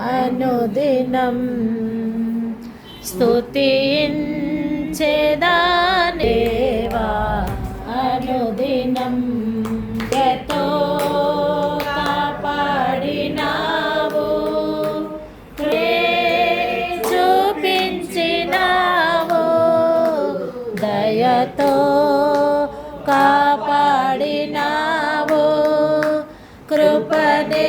అనుదినం స్తుతించెదా దేవా అనుదినం ఎంతో కాపాడినావు చూపించినావు దయతో కాపాడినావు కృపనే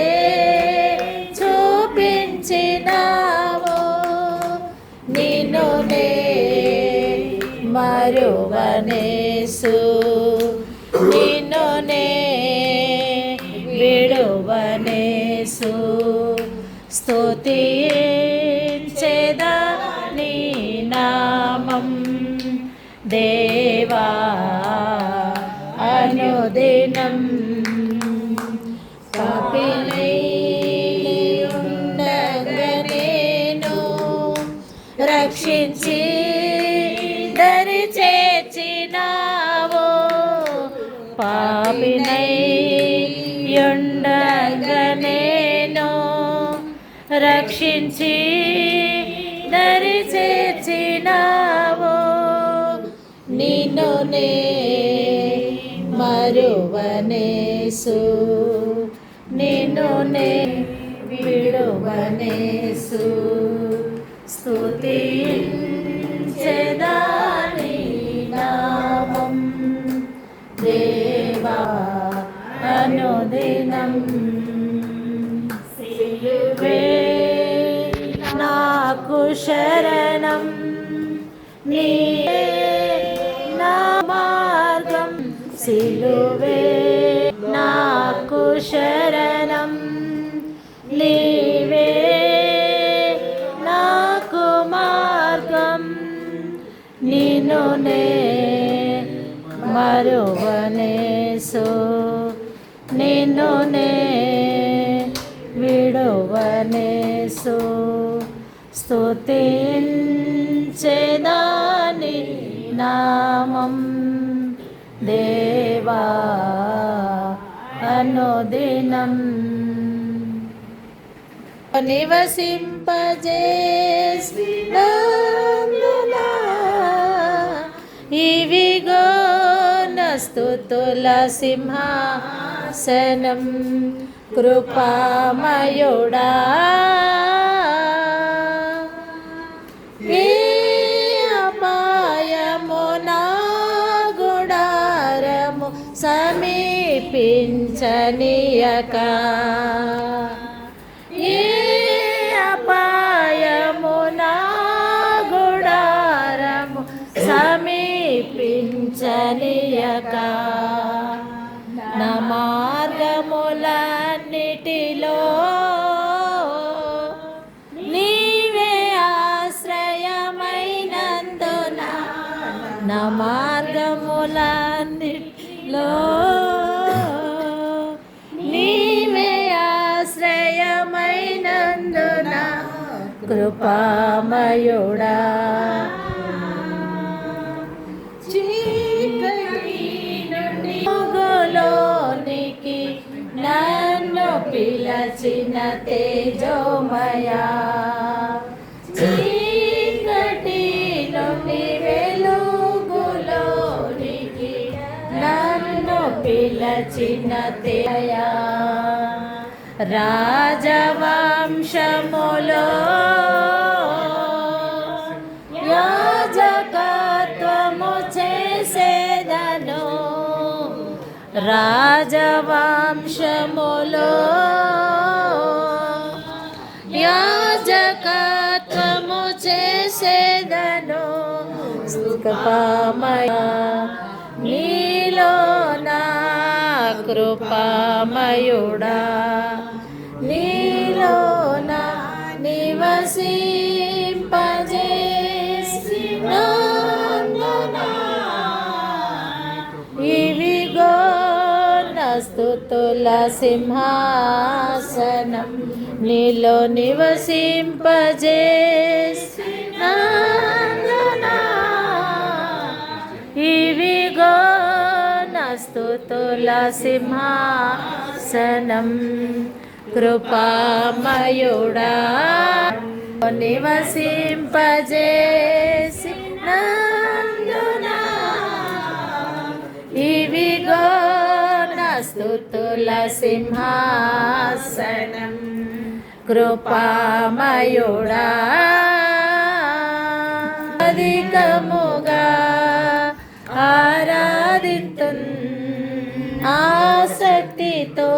చూపించినావు నిన్ను నే మరువనేసు నిన్ను నే విడువనేసు స్తుతించెదా నీ నామం దేవా అనుదినం ఉండగనేను రక్షించి దరి చేర్చినావు పాపినై ఉండగనేను రక్షించి దరి చేర్చినావు నిన్ను నే మరువనేసు నిన్ను నే విడువనేసు స్తుతించెదా నీ నామం దేవా అనుదినం సిలువే నాకు శరణం నీవే నా మార్గం సిలువే నాకు శరణం నీవే నాకు మార్గం నిన్ను నే మరువనేసు నిన్ను నే విడువనేసు స్తుతించెదా నీ నామం దేవా అనుదినం నివసింపజేసినందునా ఇవిగో నస్తుతుల సింహాసనం కృపామయుడా ఏ అపాయము నా గుడారము సమీపించనీయక ఏ అపాయము నా గుడారము సమీపించనీయక నా మార్గములన్నిటిలో నీవే ఆశ్రయమైనందున నా మార్గములన్నిటిలో నీవే ఆశ్రయమైనందున కృపామయుడా లోనికి నన్ను పిలచిన తేజోమయా చీకటి నుండి వెలుగులోనికి నన్ను పిలచిన తేజయా రాజవంశములో యాజకత్వము చేసేదను రాజవంశములో యాజకత్వము చేసేదను కృపామయ నీలో నా కృపామయుడా నీలో నా నివసింపజేసినందునా ఇవిగో స్తుతుల సింహాసనం నీలో నివసింపజేసినందునా ఇవిగో స్తుతుల సింహాసనం కృపామయుడా నివసింపజేసి నందునా ఇవిగో నా స్తుతుల సింహాసనం కృపామయుడా అధికముగా ఆరాధితున్ ఆసక్తితో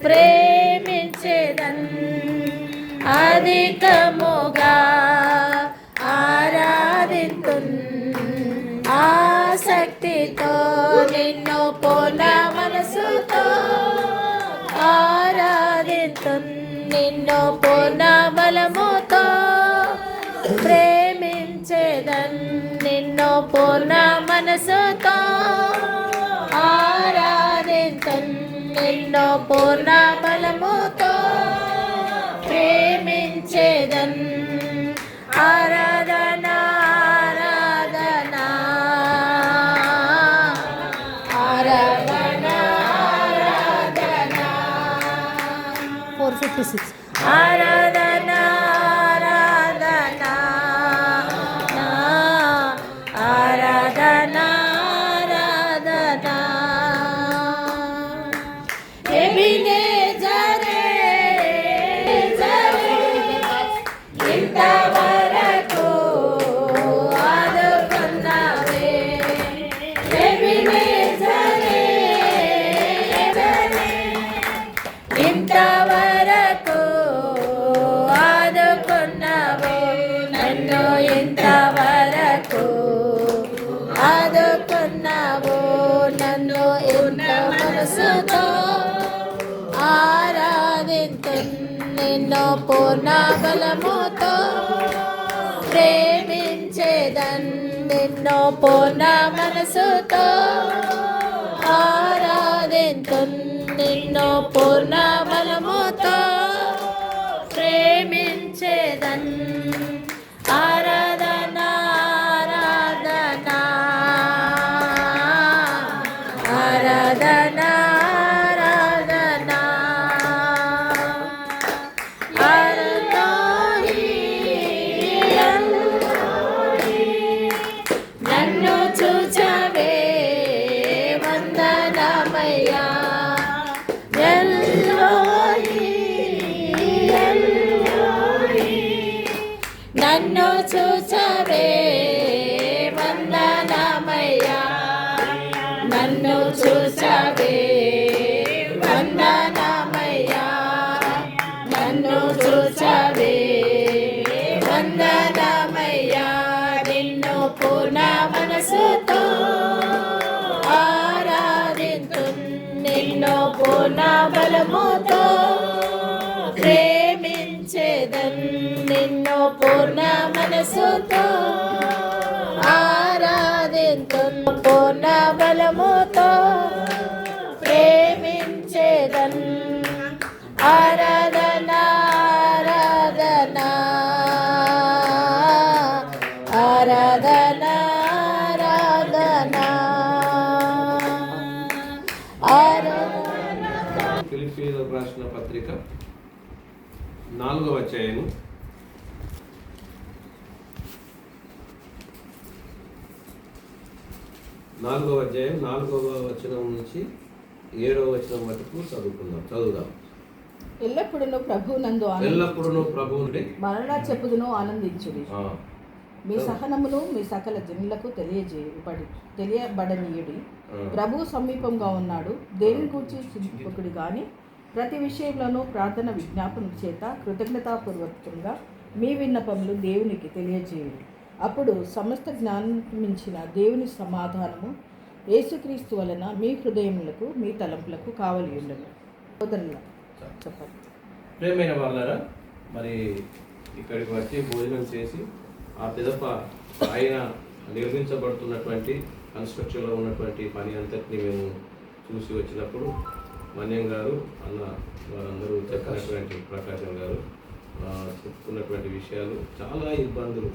ప్రేమించేదన్ అధికముగా ఆరాధితున్ ఆసక్తితో నిన్ను పూర్ణ మనసుతో ఆరాధితున్ నిన్ను పూర్ణ బలముతో ప్రేమించేదన్ నిన్ను పూర్ణ మనసుతో ఆరాధితున్ నిన్ను పూర్ణ బలముతో ప్రేమించేదన్ ఆరాధన ఆరాధన ఆరాధన ఆరాధన 456 ఆరాధన ఆరాధన ఆరాధన ఆరాధన ఎబినేజరే ఇంతవరకు ఆదుకున్నావే ఎబినేజరే ఇంతవరకు ఆదుకున్నావే నన్ను ఇంతవరకు ఆదుకున్నావు నన్ను ఇంత మనసుతో ఆరాధింతున్ నిన్ను పూర్ణ బలముతో ప్రేమించేదన్ నిన్ను పూర్ణ మనసుతో ఆరాధింతున్ నిన్ను పూర్ణ బలముతో ప్రేమించేదన్ ఆరాధన ఆరాధన ఆరాధన నన్ను చూచవే వందనమయ్యా నన్ను చూచవే వందనమయ్యా నన్ను చూచవే వందనమయ్యా నన్ను చూచవే వందనమయ్యా నిన్ను పూర్ణ మనసుతో ఆరాధింతున్ నిన్ను పూర్ణ బలముతో ప్రేమించేదన్ నిన్ను పూర్ణ మనసుతో ఆరాధింతున్ పూర్ణ బలముతో ప్రేమించేదన్ ఆరాధన ఆరాధన ఆరాధన ఆరాధన ఫిలిప్పీయులకు రాసిన పత్రిక 4వ అధ్యాయము 4వ వచనం నుంచి 7వ వచనం వరకు చదువుదాం. ఎల్లప్పుడూ ప్రభువునందు మరణ చెప్పుదును ఆనందించుడి. మీ సహనమును మీ సకల జనులకు తెలియబడనీయుడి. ప్రభు సమీపంగా ఉన్నాడు. దేని గురించి చింతింపకుడి కానీ ప్రతి విషయంలోనూ ప్రార్థన విజ్ఞాపన చేత కృతజ్ఞతాపూర్వకంగా మీ విన్నపములు దేవునికి తెలియజేయుడి. అప్పుడు సమస్త జ్ఞానం మించిన దేవుని సమాధానము యేసుక్రీస్తు వలన మీ హృదయములకు మీ తలంపులకు కావలి ఉండదు. చెప్పండి. ప్రియమైన వాళ్ళారా, మరి ఇక్కడికి వచ్చి భోజనం చేసి ఆ పిదప ఆయన నిర్మించబడుతున్నటువంటి కన్స్ట్రక్షన్లో ఉన్నటువంటి పని అంతటిని మేము చూసి వచ్చినప్పుడు మన్యం గారు అన్న వారందరూ చెప్పినటువంటి ప్రకాశం గారు చెప్పుకున్నటువంటి విషయాలు చాలా ఇబ్బందులు,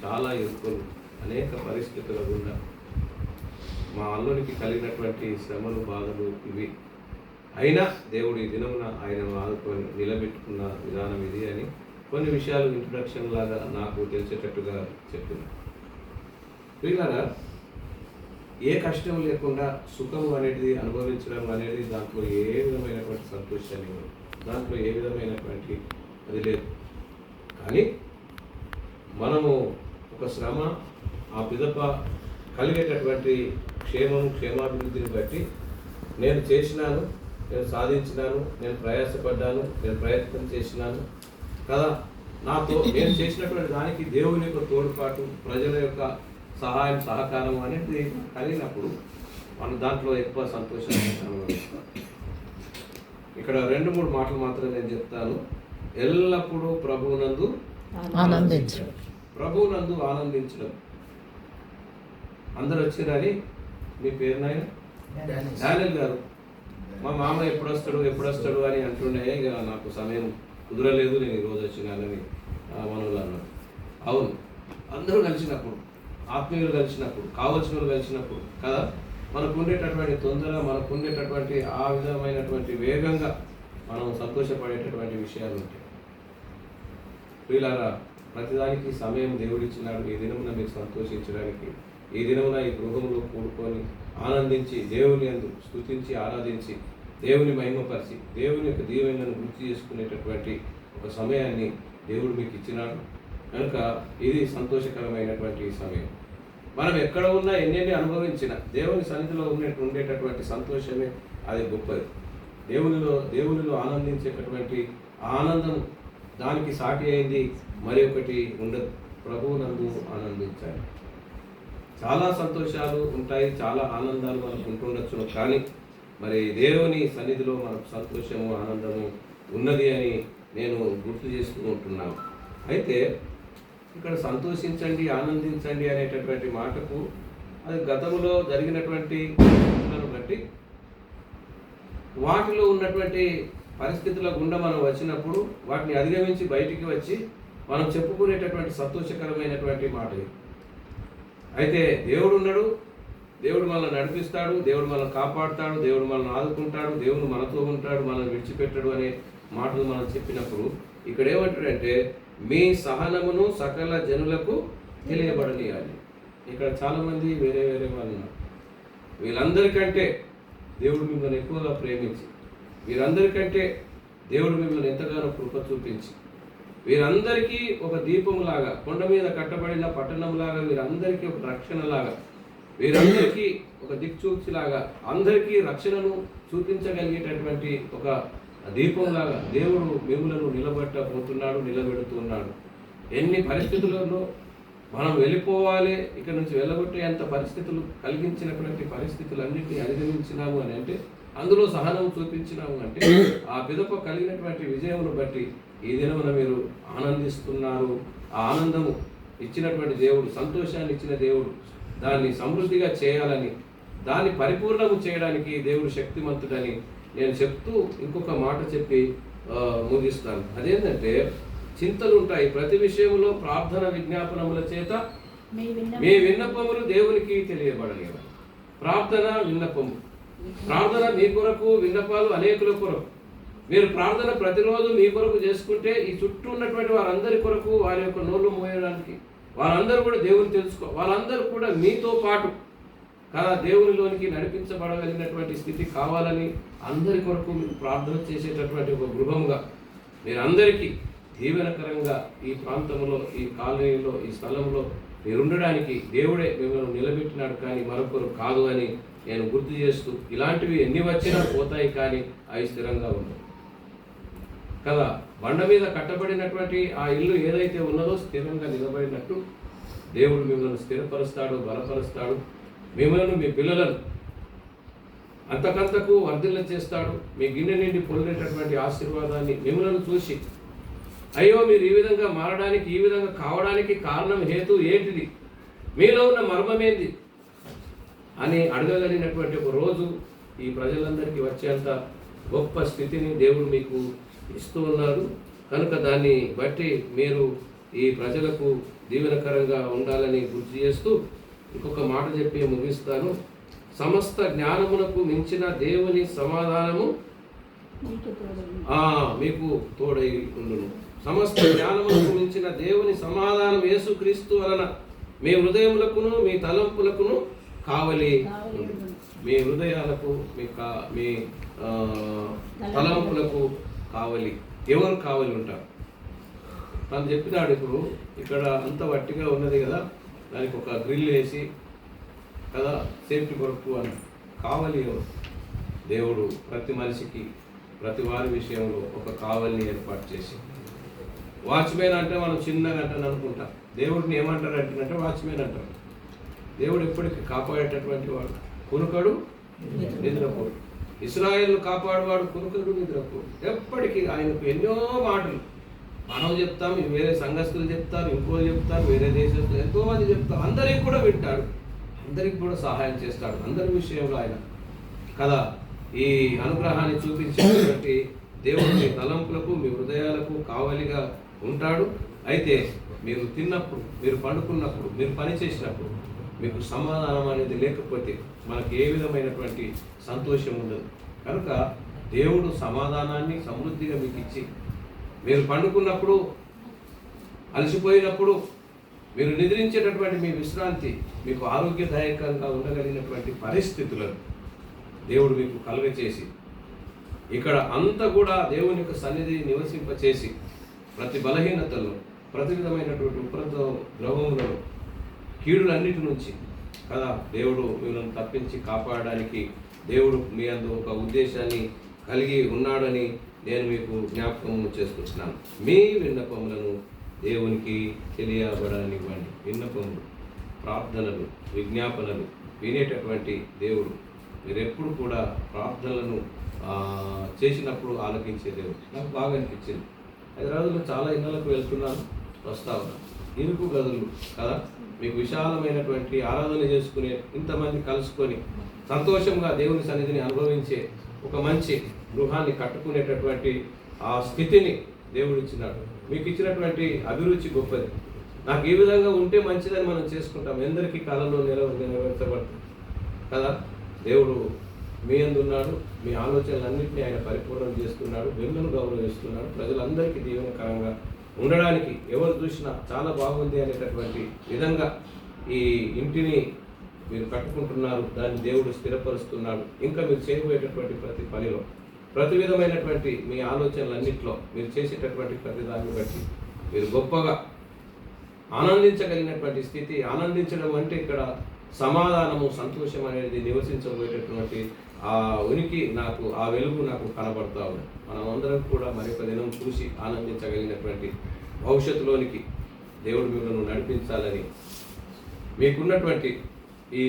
చాలా ఇరుకులు, అనేక పరిస్థితుల గుండా మా అల్లునికి కలిగినటువంటి శ్రమలు, బాధలు ఇవి. అయినా దేవుడు ఈ దినమున ఆయన ఆదుకొని నిలబెట్టుకున్న విధానం ఇది అని కొన్ని విషయాలు ఇంట్రడక్షన్ లాగా నాకు తెలిసేటట్టుగా చెప్తున్నాను. పిల్లరా, ఏ కష్టం లేకుండా సుఖం అనేది అనుభవించడం అనేది దాంట్లో ఏ విధమైనటువంటి సంతోషాన్ని ఇవ్వదు, దాంట్లో ఏ విధమైనటువంటి అది లేదు. కానీ మనము ఒక శ్రమ ఆ పిదప కలిగేటటువంటి క్షేమాభివృద్ధిని బట్టి నేను చేసినాను, నేను సాధించినాను, నేను ప్రయాసపడ్డాను, నేను ప్రయత్నం చేసినాను కదా, నాతో నేను చేసినటువంటి దానికి దేవుని యొక్క తోడ్పాటు, ప్రజల యొక్క సహాయం సహకారం అనేది కలిగినప్పుడు మనం దాంట్లో ఎక్కువ సంతోషాన్ని అనుభవిస్తాం. ఇక్కడ 2-3 మాటలు మాత్రం నేను చెప్తాను. ఎల్లప్పుడూ ప్రభువునందు ఆనందించడం. ప్రభువునందు ఆనందించడం. అందరు వచ్చిరని మీ పేరు నాయన డానియల్ గారు, మా మామ ఎప్పుడు వస్తాడు అని అంటుండే. ఇక నాకు సమయం కుదరలేదు, నేను ఈరోజు వచ్చినానని మనవులు అన్నారు. అవును, అందరూ కలిసినప్పుడు, ఆత్మీయులు కలిసినప్పుడు, కావలసిన వాళ్ళు కలిసినప్పుడు కదా మనకు ఉండేటటువంటి తొందర, మనకు ఉండేటటువంటి ఆ విధమైనటువంటి వేగంగా మనం సంతోషపడేటటువంటి విషయాలు ఉంటాయి. వీళ్ళారా, ప్రతిదానికి సమయం దేవుడిచ్చినాడు. ఈ దినమున మీరు సంతోషించడానికి, ఈ దినమున ఈ గృహంలో కూడుకొని ఆనందించి దేవుని యందు స్తుతించి ఆరాధించి దేవుని మహిమపరిచి దేవుని యొక్క దీవెనలను గుర్తు చేసుకునేటటువంటి ఒక సమయాన్ని దేవుడు మీకు ఇచ్చినాడు. కనుక ఇది సంతోషకరమైనటువంటి సమయం. మనం ఎక్కడ ఉన్నా ఎన్ని అనుభవించినా దేవుని సన్నిధిలో ఉండేటటువంటి సంతోషమే అది గొప్పది. దేవునిలో ఆనందించేటటువంటి ఆనందం దానికి సాటి అయింది మరి ఒకటి ఉండదు. ప్రభువునందు ఆనందించాలి. చాలా సంతోషాలు ఉంటాయి, చాలా ఆనందాలు మనకు ఉంటుండొచ్చును. కానీ మరి దేవుని సన్నిధిలో మనకు సంతోషము ఆనందము ఉన్నది అని నేను గుర్తు చేస్తూ ఉంటున్నాను. అయితే ఇక్కడ సంతోషించండి, ఆనందించండి అనేటటువంటి మాటకు అది గతంలో జరిగినటువంటి పరిస్థితులను బట్టి వాటిలో ఉన్నటువంటి పరిస్థితుల గుండా మనం వచ్చినప్పుడు వాటిని అధిగమించి బయటికి వచ్చి మనం చెప్పుకునేటటువంటి సంతోషకరమైనటువంటి మాట. అయితే దేవుడు ఉన్నాడు, దేవుడు మనల్ని నడిపిస్తాడు, దేవుడు మనల్ని కాపాడుతాడు, దేవుడు మనల్ని ఆదుకుంటాడు, దేవుడు మనతో ఉంటాడు, మనల్ని విడిచిపెట్టాడు అనే మాటలు మనం చెప్పినప్పుడు ఇక్కడ ఏమంటాడంటే మీ సహనమును సకల జనులకు తెలియబడనియాలి. ఇక్కడ చాలామంది వేరే వాళ్ళు ఉన్నారు. వీళ్ళందరికంటే దేవుడు మిమ్మల్ని ఎక్కువగా ప్రేమించి, వీరందరికంటే దేవుడు మిమ్మల్ని ఎంతగానో కృప చూపించి, వీరందరికీ ఒక దీపంలాగా, కొండ మీద కట్టబడిన పట్టణంలాగా, వీరందరికీ ఒక రక్షణలాగా, వీరందరికీ ఒక దిక్చూచిలాగా, అందరికీ రక్షణను చూపించగలిగేటటువంటి ఒక దీపంలాగా దేవుడు మిమ్మలను నిలబెడుతున్నాడు. ఎన్ని పరిస్థితులలో మనం వెళ్ళిపోవాలి, ఇక్కడ నుంచి వెళ్ళగొట్టేంత పరిస్థితులు కలిగించినటువంటి పరిస్థితులన్నింటినీ అధిగమించినాము అని అంటే, అందులో సహనం చూపించినాము అంటే, ఆ పిదప కలిగినటువంటి విజయమును బట్టి ఈ దినమున మీరు ఆనందిస్తున్నారు. ఆ ఆనందము ఇచ్చినటువంటి దేవుడు, సంతోషాన్ని ఇచ్చిన దేవుడు దాన్ని సమృద్ధిగా చేయాలని, దాన్ని పరిపూర్ణము చేయడానికి దేవుడు శక్తిమంతుడని నేను చెప్తూ ఇంకొక మాట చెప్పి ముగిస్తాను. అదేంటంటే చింతలు ఉంటాయి ప్రతి విషయంలో ప్రార్థన విజ్ఞాపనముల చేత మీ విన్నపములు దేవునికి తెలియబడలేవు. ప్రార్థన విన్నపము, ప్రార్థన మీ కొరకు, విన్నపాలు అనేకుల కొరకు. మీరు ప్రార్థన ప్రతిరోజు మీ కొరకు చేసుకుంటే ఈ చుట్టూ ఉన్నటువంటి వారందరి కొరకు, వారి యొక్క నోళ్ళు మోయడానికి, వారందరూ కూడా దేవుని తెలుసుకో, వాళ్ళందరూ కూడా మీతో పాటు కదా దేవునిలోనికి నడిపించబడగలిగినటువంటి స్థితి కావాలని అందరి కొరకు మీరు ప్రార్థన చేసేటటువంటి ఒక గృహముగా మీరందరికీ దీవెనకరంగా ఈ ప్రాంతంలో, ఈ కాలనీలో, ఈ స్థలంలో మీరు ఉండడానికి దేవుడే మిమ్మల్ని నిలబెట్టినాడు, కానీ మరొకరు కాదు అని నేను గుర్తు చేస్తూ, ఇలాంటివి ఎన్ని వచ్చినా పోతాయి కానీ అవి స్థిరంగా ఉండవు కదా. బండ మీద కట్టబడినటువంటి ఆ ఇల్లు ఏదైతే ఉన్నదో స్థిరంగా నిలబడినట్టు దేవుడు మిమ్మల్ని స్థిరపరుస్తాడు, బలపరుస్తాడు. మిమ్మల్ని, మీ పిల్లలను అంతకంతకు వర్ధిల్ల చేస్తాడు. మీ గిన్నె నిండి పొందేటటువంటి ఆశీర్వాదాన్ని మిమ్మల్ని చూసి, అయ్యో మీరు ఈ విధంగా మారడానికి, ఈ విధంగా కావడానికి కారణం, హేతు ఏంటిది, మీలో ఉన్న మర్మమేంది అని అడగగలిగినటువంటి ఒక రోజు ఈ ప్రజలందరికీ వచ్చేంత గొప్ప స్థితిని దేవుడు మీకు ఇస్తూ ఉన్నాడు. కనుక దాన్ని బట్టి మీరు ఈ ప్రజలకు దీవెనకరంగా ఉండాలని గుర్తు చేస్తూ ఇంకొక మాట చెప్పి ముగిస్తాను. సమస్త జ్ఞానమునకు మించిన దేవుని సమాధానము మీకు తోడై ఉండును. సమస్త జ్ఞానములకు మించిన దేవుని సమాధానం యేసుక్రీస్తు వలన మీ హృదయములకును మీ తలంపులకును కావలి ఉండును. మీ హృదయాలకు మీ తలంపులకు కావలి. ఎవరు కావలి ఉంటారు? తను చెప్పినాడు. ఇప్పుడు ఇక్కడ అంత వట్టిగా ఉన్నది కదా, దానికి ఒక గ్రిల్ వేసి కదా సేఫ్టీ కొరకు అని కావలి ఎవరు? దేవుడు ప్రతి మనిషికి ప్రతి వారి విషయంలో ఒక కావలిని ఏర్పాటు చేసి, వాచ్మెన్ అంటే మనం చిన్నగా అంటాను అనుకుంటాం. దేవుడిని ఏమంటారు అంటే వాచ్మెన్ అంటారు. దేవుడు ఎప్పటికీ కాపాడేటటువంటి వాడు, కునుకడు నిద్రపోడు. ఇశ్రాయేలును కాపాడువాడు కునుకడు నిద్రపోడు. ఎప్పటికీ ఆయనకు ఎన్నో మాటలు మనం చెప్తాం, వేరే సంఘస్థులు చెప్తారు, ఇంకోరు చెప్తారు, వేరే దేశస్తులు ఎంతో మంది చెప్తారు. అందరికి కూడా వింటాడు, అందరికి కూడా సహాయం చేస్తాడు. అందరి విషయంలో ఆయన కదా ఈ అనుగ్రహాన్ని చూపించేటువంటి దేవుడు మీ తలంపులకు మీ హృదయాలకు కావలిగా ఉంటాడు. అయితే మీరు తిన్నప్పుడు, మీరు పండుకున్నప్పుడు, మీరు పని చేసినప్పుడు మీకు సమాధానం అనేది లేకపోతే మనకు ఏ విధమైనటువంటి సంతోషం ఉండదు. కనుక దేవుడు సమాధానాన్ని సమృద్ధిగా మీకు ఇచ్చి, మీరు పండుకున్నప్పుడు, అలసిపోయినప్పుడు, మీరు నిద్రించేటటువంటి మీ విశ్రాంతి, మీకు ఆరోగ్యదాయకంగా ఉండగలిగినటువంటి పరిస్థితులను దేవుడు మీకు కలుగచేసి, ఇక్కడ అంతా కూడా దేవుని యొక్క సన్నిధి నివసింపచేసి, ప్రతి బలహీనతలను, ప్రతి విధమైనటువంటి ద్రవములను, కీడులన్నిటి నుంచి కదా దేవుడు మిమ్మల్ని తప్పించి కాపాడడానికి దేవుడు మీ అందు ఒక ఉద్దేశాన్ని కలిగి ఉన్నాడని నేను మీకు జ్ఞాపకం చేసుకుంటున్నాను. మీ విన్నపములను దేవునికి తెలియబడనివ్వండి. విన్నపములు, ప్రార్థనలు, విజ్ఞాపనలు వినేటటువంటి దేవుడు. మీరు ఎప్పుడు కూడా ప్రార్థనలను చేసినప్పుడు ఆలకించే దేవుడు. నాకు బాగా అనిపించింది. హైదరాబాద్లో చాలా ఇళ్ళకు వెళ్తున్నాను, వస్తా ఉన్నాను. ఇరుకు గదులు కదా, మీకు విశాలమైనటువంటి ఆరాధన చేసుకునే ఇంతమంది కలుసుకొని సంతోషంగా దేవుని సన్నిధిని అనుభవించే ఒక మంచి గృహాన్ని కట్టుకునేటటువంటి ఆ స్థితిని దేవుడు ఇచ్చినాడు. మీకు ఇచ్చినటువంటి అభిరుచి గొప్పది. నాకు ఈ విధంగా ఉంటే మంచిదని మనం చేసుకుంటాం. ఎందరికీ కాలంలో నెరవేర్చబడుతుంది కదా. దేవుడు మీ యందు ఉన్నాడు. మీ ఆలోచనలన్నింటినీ ఆయన పరిపూర్ణం చేస్తున్నాడు. మిమ్మల్ని గౌరవిస్తున్నాడు. ప్రజలందరికీ దీవెనకరంగా ఉండడానికి ఎవరు చూసినా చాలా బాగుంది అనేటటువంటి విధంగా ఈ ఇంటిని మీరు కట్టుకుంటున్నారు. దాన్ని దేవుడు స్థిరపరుస్తున్నాడు. ఇంకా మీరు చేయబోయేటటువంటి ప్రతి పనిలో, ప్రతి విధమైనటువంటి మీ ఆలోచనలన్నింటిలో, మీరు చేసేటటువంటి ప్రతి దాన్ని బట్టి మీరు గొప్పగా ఆనందించగలిగినటువంటి స్థితి. ఆనందించడం అంటే ఇక్కడ సమాధానము, సంతోషం అనేది నివసించబోయేటటువంటి ఆ ఉనికి నాకు, ఆ వెలుగు నాకు కనబడతా ఉంది. మనం అందరం కూడా మరొక దినం చూసి ఆనందించగలిగినటువంటి భవిష్యత్తులోనికి దేవుడు మిమ్మల్ని నడిపించాలని, మీకున్నటువంటి ఈ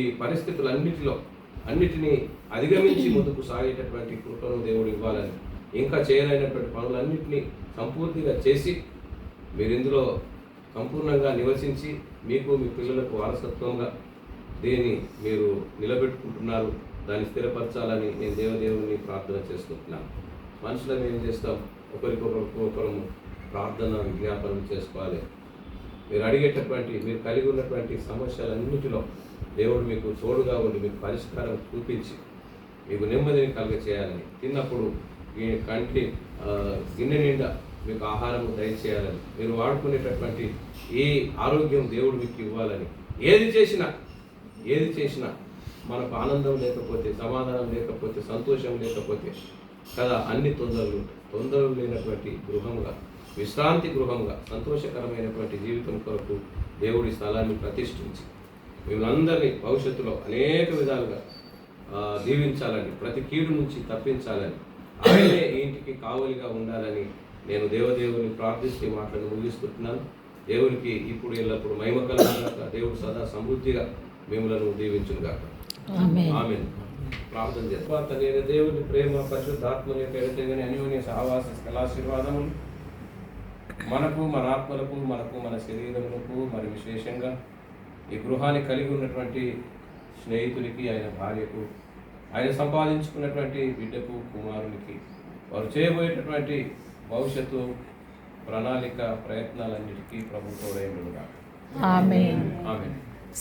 అన్నిటినీ అధిగమించి ముందుకు సాగేటటువంటి కృపను దేవుడు ఇవ్వాలని, ఇంకా చేయలేనటువంటి పనులన్నింటినీ సంపూర్తిగా చేసి మీరు ఇందులో సంపూర్ణంగా నివసించి మీకు మీ పిల్లలకు వారసత్వంగా దీన్ని మీరు నిలబెట్టుకుంటున్నారు. దాన్ని స్థిరపరచాలని నేను దేవదేవుని ప్రార్థన చేసుకుంటున్నాను. మనుషులను ఏం చేస్తాం, ఒకరికొకరు ప్రార్థన విజ్ఞాపనం చేసుకోవాలి. మీరు అడిగేటటువంటి, మీరు కలిగి ఉన్నటువంటి సమస్యలన్నిటిలో దేవుడు మీకు తోడుగా ఉండి మీకు పరిష్కారం చూపించి మీకు నెమ్మదిని కలుగచేయాలని, తిన్నప్పుడు ఈ కంటి గిన్నె నిండా మీకు ఆహారము దయచేయాలని, మీరు వాడుకునేటటువంటి ఈ ఆరోగ్యం దేవుడు మీకు ఇవ్వాలని, ఏది చేసినా మనకు ఆనందం లేకపోతే, సమాధానం లేకపోతే, సంతోషం లేకపోతే కదా అన్ని తొందరలు లేనటువంటి గృహంగా, విశ్రాంతి గృహంగా, సంతోషకరమైనటువంటి జీవితం కొరకు దేవుడి స్థలాన్ని ప్రతిష్ఠించి మిమ్మల్ని భవిష్యత్తులో అనేక విధాలుగా దీవించాలని, ప్రతి కీడు నుంచి తప్పించాలని, ఆయనే ఈ ఇంటికి కావలిగా ఉండాలని నేను దేవదేవుని ప్రార్థిస్తూ మాటలను ముగిస్తున్నాను. దేవునికి ఇప్పుడు ఎల్లప్పుడు మహిమ కలుగుగాక. దేవుడు సదా సమృద్ధిగా మిమ్మలను దీవించుగాక. ఆమేన్. ప్రార్థన చేస్తాను. నేను దేవుని ప్రేమ, పరిశుద్ధాత్మ యొక్క ఎడతెగని అన్యోన్య సహవాస ఆశీర్వాదములు మనకు, మన ఆత్మలకు, మన శరీరములకు, మరి విశేషంగా ఈ గృహాన్ని కలిగి ఉన్నటువంటి స్నేహితునికి, ఆయన భార్యకు, ఆయన సంపాదించుకున్నటువంటి బిడ్డకు, కుమారునికి, వారు చేయబోయేటటువంటి భవిష్యత్తు ప్రణాళిక, ప్రయత్నాలన్నిటికీ ప్రభు తోడైండుగా. ఆమేన్. ఆమేన్.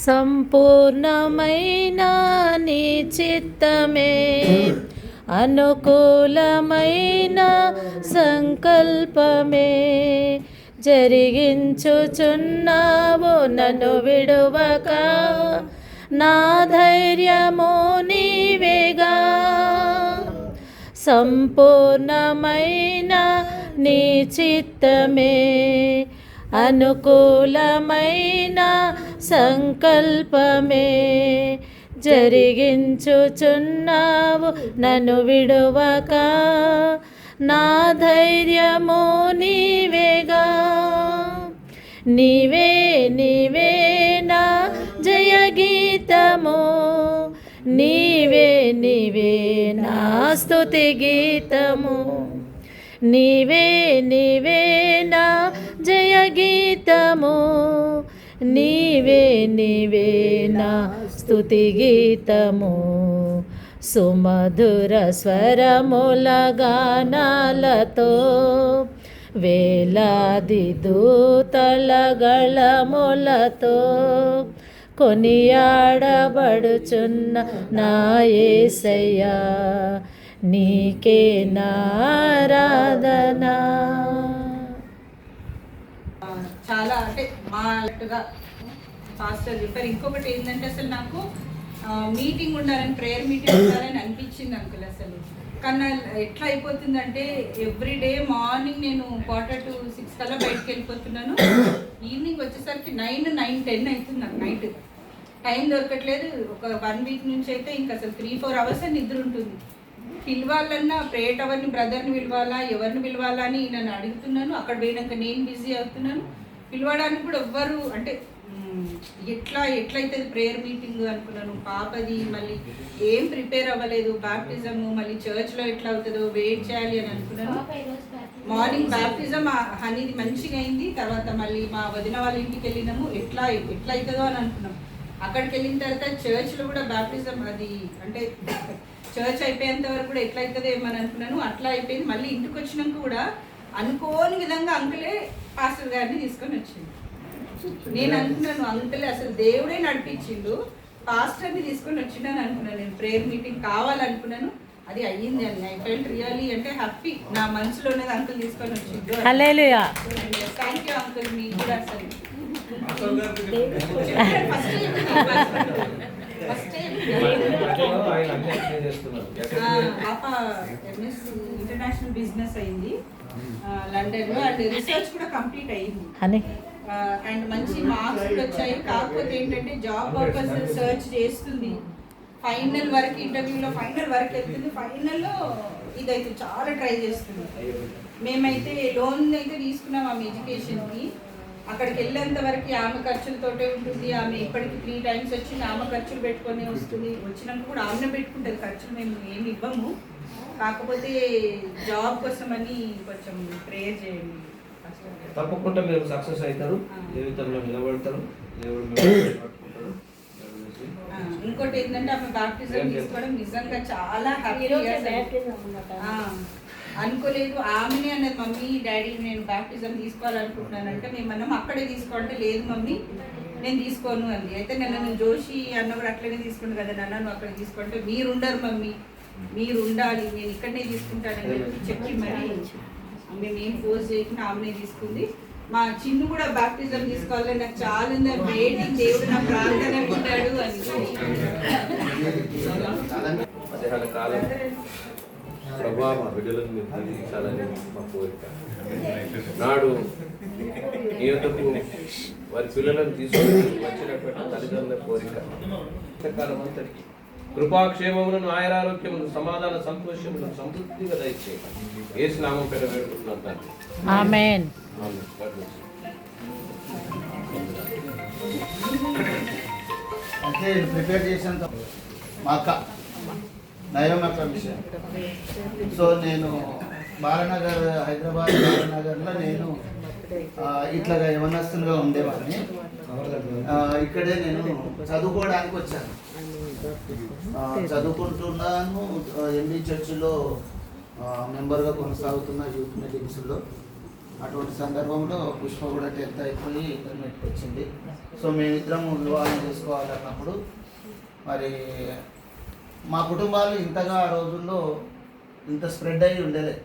సంపూర్ణమైన నీ చిత్తమే అనుకూలమైన సంకల్పమే జరిగించుచున్నావు నన్ను విడువక. నా ధైర్యము నీవేగా, సంపూర్ణమైన నీ చిత్తమే అనుకూలమైన సంకల్పమే జరిగించుచున్నావు నన్ను విడువక. నా ధైర్యము నీవేగా, నీవే నీవే నా జయ గీతము, నీవే నీవే నా స్తుతి గీతము, నీవే నీవే నా జయ గీతము, నీవే నీవే నా స్తుతి గీతము. సుమధుర స్వరముల గానాలతో వేలాది దూతల గళములతో కొనియాడబడుచున్న నా యేసయ్యా, నీకే నారాధన. చాలా అంటే మాగా పాస్టర్ చెప్పారు. ఇంకొకటి ఏంటంటే అసలు నాకు మీటింగ్ ఉండాలని, ప్రేయర్ మీటింగ్ ఉండాలని అనిపించింది అంకుల్. అసలు కానీ ఎట్లా అయిపోతుందంటే ఎవ్రీడే మార్నింగ్ నేను 4:45 కల్లా బయటకు వెళ్ళిపోతున్నాను. ఈవినింగ్ వచ్చేసరికి 9-10 అవుతుంది నాకు. నైట్ టైం దొరకట్లేదు. ఒక 1 వీక్ నుంచి అయితే ఇంకా అసలు 3-4 అవర్స్ నిద్ర ఉంటుంది. పిలవాలన్నా ప్రేయర్ అవర్ని, బ్రదర్ని పిలవాలా, ఎవరిని పిలవాలా అని నన్ను అడుగుతున్నాను. అక్కడ పోయినాక నేను బిజీ అవుతున్నాను. పిలవడానికి కూడా ఎవ్వరు అంటే ఎట్లయితుంది ప్రేయర్ మీటింగ్ అనుకున్నాను. పాపది మళ్ళీ ఏం ప్రిపేర్ అవ్వలేదు. బాప్టిజం మళ్ళీ చర్చ్లో ఎట్లా అవుతుందో వెయిట్ చేయాలి అని అనుకున్నాను. మార్నింగ్ బాప్టిజం హనీది మంచిగా అయింది. తర్వాత మళ్ళీ మా వదిన వాళ్ళ ఇంటికి వెళ్ళినాము. ఎట్లా అవుతుందో అని అనుకున్నాం. అక్కడికి వెళ్ళిన తర్వాత చర్చ్లో కూడా బాప్టిజం అది అంటే చర్చ్ అయిపోయేంత వరకు కూడా ఎట్లా అవుతుందో ఏమని అనుకున్నాను. అట్లా అయిపోయింది. మళ్ళీ ఇంటికి వచ్చినాక కూడా అనుకోని విధంగా అంకులే పాస్టర్ గారిని తీసుకొని వచ్చింది. నేను అనుకున్నాను అంకులే అసలు దేవుడే నడిపించిండు, పాస్టర్ని తీసుకొని వచ్చిండని అనుకున్నాను. నేను ప్రేయర్ మీటింగ్ కావాలనుకున్నాను, అది అయ్యింది అని. ఐ ఫెల్ట్ రియల్లీ అంటే హ్యాపీ. నా మనసులో ఉన్నది అంకుల్ తీసుకొని వచ్చిండు. హల్లెలూయా. Thank you uncle. మీకు కూడా అసలు పాప ఎంఎస్ ఇంటర్నేషనల్ బిజినెస్ అయింది లండన్లో. అండ్ రీసెర్చ్ కూడా కంప్లీట్ అయింది. అండ్ మంచి మార్క్స్ కూడా వచ్చాయి. కాకపోతే ఏంటంటే జాబ్ పర్పస్ సర్చ్ చేస్తుంది. ఫైనల్ వరకు ఇంటర్వ్యూలో ఫైనల్ వరకు వెళ్తుంది. ఫైనల్లో ఇదైతే చాలా ట్రై చేస్తుంది. మేమైతే లోన్ అయితే తీసుకున్నాం ఆమె ఎడ్యుకేషన్కి. అక్కడికి వెళ్ళేంత వరకు ఆమె ఖర్చులతోటే ఉంటుంది. ఆమె ఇప్పటికి 3 times వచ్చింది. ఆమె ఖర్చులు పెట్టుకొని వస్తుంది. వచ్చినాక కూడా ఆమె పెట్టుకుంటుంది ఖర్చులు, మేము ఏమి ఇవ్వము. కాకపోతే జాబ్ కోసం అని కొంచెం ప్రేయర్ చేయండి. తప్పకుండా మీరు సక్సెస్ అవుతారు, జీవితంలో నిలబడతారు, దేవుడు పట్టుకుంటారు. ఇంకోటి ఏంటంటే ఆమె బాప్టిజం తీసుకోవడం నిజంగా చాలా హ్యాపీ. అనుకోలేదు. ఆమెనే అన్నది, మమ్మీ డాడీ నేను బాప్టిజం తీసుకోవాలనుకుంటున్నానంటే మేమన్నాం అక్కడే తీసుకోవాలంటే లేదు మమ్మీ నేను తీసుకోను అంది. అయితే నన్ను జోషి అన్న కూడా అట్లనే తీసుకుంటు కదా నాన్న నువ్వు అక్కడ తీసుకుంటే మీరు ఉండరు మమ్మీ, మీరు ఉండాలి, నేను ఇక్కడనే తీసుకుంటానని చెప్పి మరి మేము ఏం ఫోర్స్ చేయకుండా ఆమెనే తీసుకుంది. మా చిన్ను కూడా బాప్టిజం తీసుకోవాలని నాకు చాలా వెయిటింగ్, దేవుడు నా ప్రార్థన వింటాడు అని. ప్రభా మా బిడ్డలను మీరు దీవించాలని మా కోరిక. నాడు నీ యొద్దకు వారి పిల్లలను తీసుకుని వచ్చినటువంటి తల్లిదండ్రుల కోరిక. కాలం అంతటికి కృపాక్షేమములను, ఆయురారోగ్యములను, సమాధాన సంతోషములను సమృద్ధిగా దయచేయండి. యేసు నామం పేర వేడుకుంటున్నాను తండ్రి. ఆమేన్. అంటే ప్రిపేర్ చేసేంత మా అక్క నయం అక్క విషయం. సో నేను బాలనగర్, హైదరాబాద్ బాలనగర్లో నేను ఇట్లాగా యవనస్తులుగా ఉండేవాడిని. ఇక్కడే నేను చదువుకోవడానికి వచ్చాను. చదువుకుంటున్నాను. ఎంబీ చర్చిలో మెంబర్గా కొనసాగుతున్న యూత్ మీటింగ్స్లో. అటువంటి సందర్భంలో పుష్ప కూడా 10th అయిపోయి ఇంటర్మీడియట్కి వచ్చింది. సో మేమిద్దరం వివాహం చేసుకోవాలన్నప్పుడు మరి మా కుటుంబాలు ఇంతగా ఆ రోజుల్లో ఇంత స్ప్రెడ్ అయ్యి ఉండలే.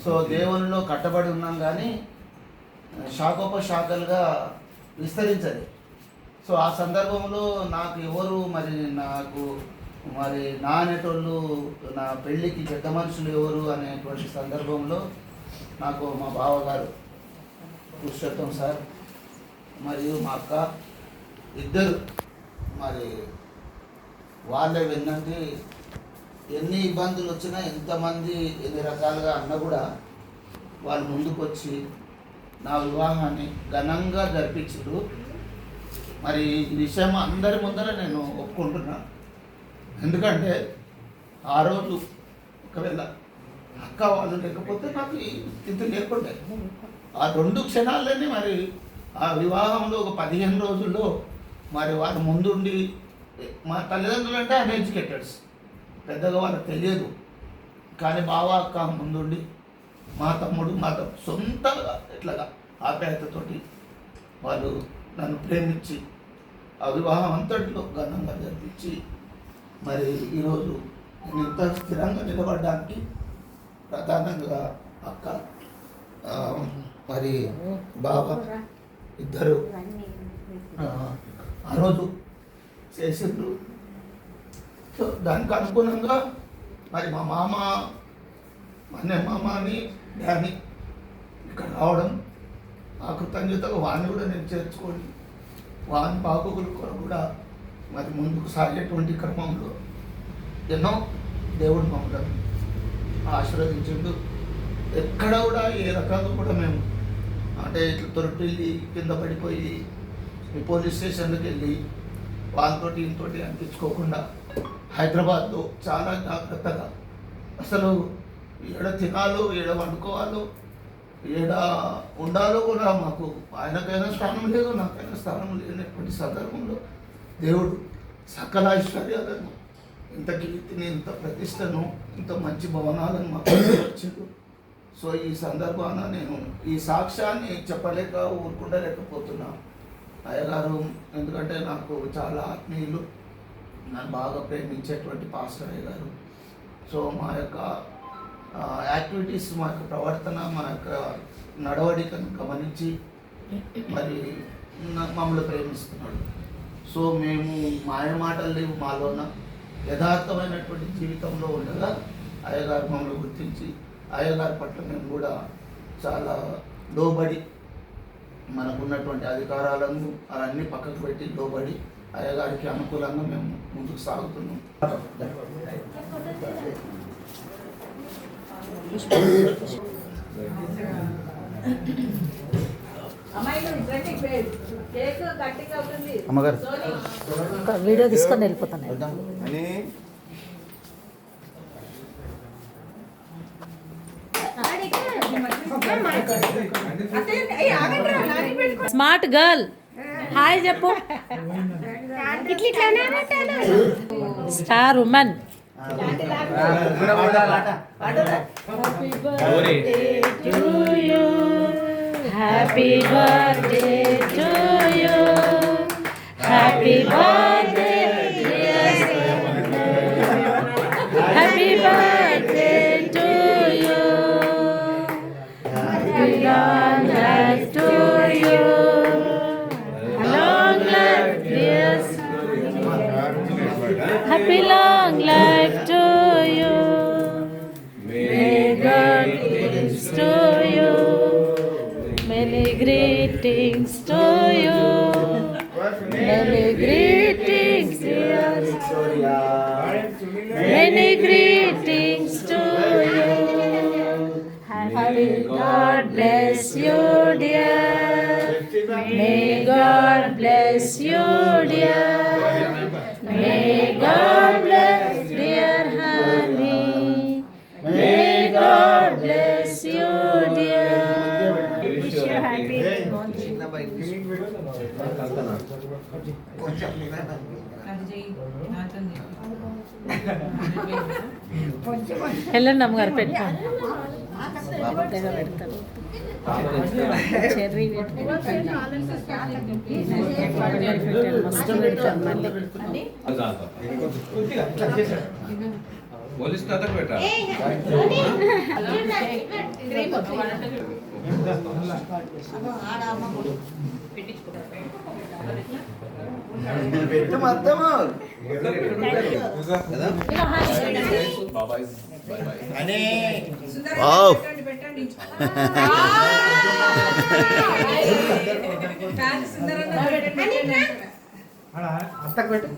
సో దేవునిలో కట్టబడి ఉన్నాం కానీ శాఖోపశాఖలుగా విస్తరించలే. సో ఆ సందర్భంలో నాకు ఎవరు మరి నా అనేటోళ్ళు, నా పెళ్ళికి పెద్ద మనుషులు ఎవరు అనేటువంటి సందర్భంలో నాకు మా బావగారు పురుషోత్తం సార్ మరియు మా అక్క ఇద్దరు మరి వాళ్ళే విన్నంటే ఎన్ని ఇబ్బందులు వచ్చినా ఎంతమంది ఎన్ని రకాలుగా అన్నా కూడా వాళ్ళు ముందుకు వచ్చి నా వివాహాన్ని ఘనంగా జరిపించారు. మరి ఈ విషయం అందరి ముందర నేను ఒప్పుకుంటున్నాను. ఎందుకంటే ఆ రోజు ఒకవేళ అక్క వాళ్ళు లేకపోతే నాకు ఈ స్థితి లేకుండే. ఆ 2 క్షణాల్లోనే మరి ఆ వివాహంలో ఒక 15 రోజుల్లో మరి వారు ముందుండి, మా తల్లిదండ్రులు అంటే అన్ఎడ్యుకేటెడ్స్, పెద్దగా వాళ్ళకి తెలియదు, కానీ బావ అక్క ముందుండి మా తమ్ముడు సొంతంగా ఇట్లాగా ఆప్యాయతతోటి వాళ్ళు నన్ను ప్రేమించి ఆ వివాహం అంతటిలో ఘనంగా జరిపించి మరి ఈరోజు నేను ఇంత స్థిరంగా నిలబడడానికి ప్రధానంగా అక్క మరి బావ ఇద్దరు ఆ రోజు చేసిండ్రు. సో దానికి అనుగుణంగా మరి మా మామ అని డాని ఇక్కడ రావడం, ఆ కృతజ్ఞతగా వాడిని కూడా నేను చేర్చుకొని వాని బాగోగుల కొరకు కూడా మరి ముందుకు సాగేటువంటి క్రమంలో ఎన్నో దేవుడు మమ్మల్ని ఆశీర్వదించిండు. ఎక్కడ కూడా ఏ రకంగా కూడా మేము అంటే ఇట్లా తొరటిల్లి కింద పడిపోయి ఈ పోలీస్ స్టేషన్కి వెళ్ళి వాళ్ళతోటి ఇంతోటి అనిపించుకోకుండా హైదరాబాద్లో చాలా జాగ్రత్తగా అసలు ఏడ తినాలో, ఏడ వండుకోవాలో, ఏడ ఉండాలో కూడా మాకు ఆయనకైనా స్థానం లేదు, నాకైనా స్థానం లేనటువంటి సందర్భంలో దేవుడు సకల ఐశ్వర్యాలను, ఇంత కీర్తిని, ఇంత ప్రతిష్టను, ఇంత మంచి భవనాలను మాకు వచ్చిండు. సో ఈ సందర్భాన నేను ఈ సాక్ష్యాన్ని చెప్పలేక ఊరుకుండలేకపోతున్నా. అయ్యగారు ఎందుకంటే నాకు చాలా ఆత్మీయులు, నన్ను బాగా ప్రేమించేటువంటి పాస్టర్ అయ్యగారు. సో మా యొక్క యాక్టివిటీస్, మా యొక్క ప్రవర్తన, మా యొక్క నడవడికను గమనించి మరి మమ్మల్ని ప్రేమిస్తున్నాడు. సో మేము మాయ మాటలు లేవు మాలోన, యథార్థమైనటువంటి జీవితంలో ఉండగా అయ్యగారు మమ్మల్ని గుర్తించి అయ్యగారి పట్ల మేము కూడా చాలా లోబడి మనకున్నటువంటి అధికారాలను అవన్నీ పక్కకు పెట్టి లోబడి అయ్యగారికి అనుకూలంగా మేము ముందుకు సాగుతున్నాం. అమ్మగారు వీడియో తీసుకొని వెళ్ళిపోతాను. స్మార్ట్ గర్ల్ హాయ్ చెప్పు. Star women. Happy birthday to you, happy birthday, happy birthday to you, long life to you, long life, yes, happy long life to you, may God bless to you, many greetings to you, many greetings, yes, many greetings to you. God bless you, dear. May God bless you, dear. May God bless dear honey. May God bless you, dear. Wish you happy. వెళ్ళండి అమ్మగారు పెట్టుకోండి. పెడతారు cherry మస్తు పెడతారు మళ్ళీ. Police కథకు పెట్టాలి. పెట్టు మొత్తం అని అత్తకు పెట్టు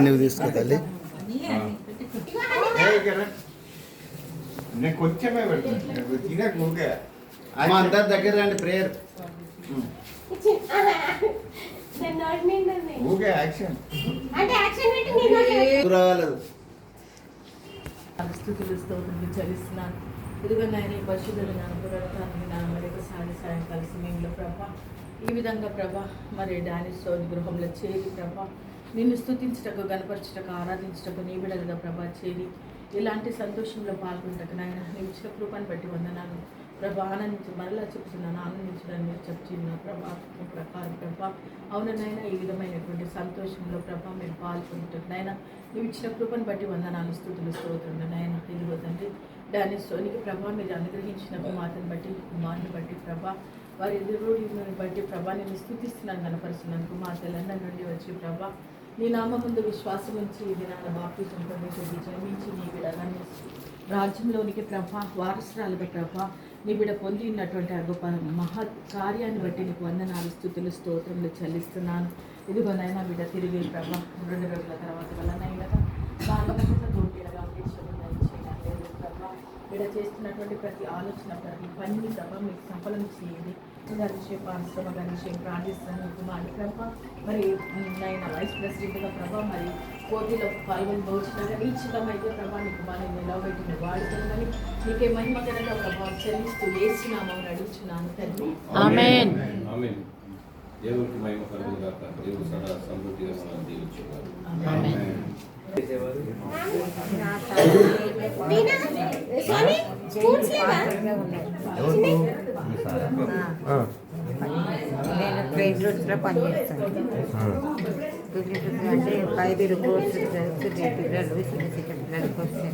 నువ్వు తీసుకో తల్లి. నేను కొంచెమే పెడతాను తినక ఊరికే అమ్మ అందరి దగ్గర రండి ప్రేయర్. ఊరికే యాక్షన్ రాలేదు. స్థుతులు స్తోత్రులు చెల్లిస్తున్నాను. ఇదిగో నాయన ఈ పరిశుద్ధులు నాన్న పునరుత్థానాన్ని నాన్న మరి ఒకసారి సాయంకాల సమయంలో ప్రభా ఈ విధంగా ప్రభా మరి డానిస్టోని గృహంలో చేరి ప్రభా నిన్ను స్తుతించటకు గణపరచటకు ఆరాధించటకు నీ బిడ్డలుగా ప్రభా చేరి ఇలాంటి సంతోషంలో పాల్గొంటకు నాయన నీ ఇచ్చిన కృపను బట్టి వందనాలు ప్రభా. ఆనందించి మరలా చెప్తున్నాను, ఆనందించడానికి మీరు చెప్తున్న ప్రభా ప్రకారం ప్రభా అవునైనా ఈ విధమైనటువంటి సంతోషంలో ప్రభా మీరు పాల్గొంటారు నాయన. నువ్వు ఇచ్చిన కృపను బట్టి వందనాలు స్తుతులు స్తోత్రులు నాయన. ఇదిగో తండ్రి డానిస్టోనికి ప్రభా మీరు అనుగ్రహించిన మాటను బట్టి కుమారుని బట్టి ప్రభా వారి ఎదురుని బట్టి ప్రభా నేను స్తుతిస్తున్నాను కనపరుస్తున్నాను. మా తెలంగాణ నుండి వచ్చి ప్రభా నీ నామ ముందు విశ్వాసం ఉంచి ఇది నాన్న బాప్తిజం పొంది జన్మించి నీ బిడ్డగాన్ని రాజ్యంలోనికి ప్రభా వారసురాలుగా ప్రభా నీ బిడ్డ పొంది ఉన్నటువంటి ఆ గొప్ప మహా కార్యాన్ని బట్టి నీకు వందనాలు స్తుతులు స్తోత్రములు చెల్లిస్తున్నాను. ఇదిగోనైనా బిడ్డ తిరిగి ప్రభా 2 రోజుల తర్వాత వల్లనైనా తోటిగా ప్రభా బిడ్డ చేస్తున్నటువంటి ప్రతి ఆలోచన ప్రతి పనిని ప్రభా మీకు సఫలం చేయండి. గణేష్ పాశ్రమ గణేష్ ప్రార్థిస్తాను కుమారి ప్రభా మరి నైనా వైస్ ప్రెసిడెంట్గా ప్రభా మరి పోటీలో పాల్గొని భవిష్యత్తుగా నీచితమైతే ప్రభా నీకు మనం నిలవబెట్టిన వాడుతుందని నీకే మహిమకరంగా ప్రభావం చెల్లిస్తూ వేసినామని అడుగుతున్నాను తండ్రి. ఆమేన్. ఆమేన్. దేవునికి మహిమ కలుగును గాక. దేవుడు సదా సమృద్ధిగా మనల్ని దీవించుగాక. ఆమేన్. నేను ట్రైన్ రూట్స్లో పనిచేస్తాను. అంటే 5 కోర్సులు చదివితే మీ పిల్లలు చిన్న చిన్న పిల్లలకు వస్తాయి.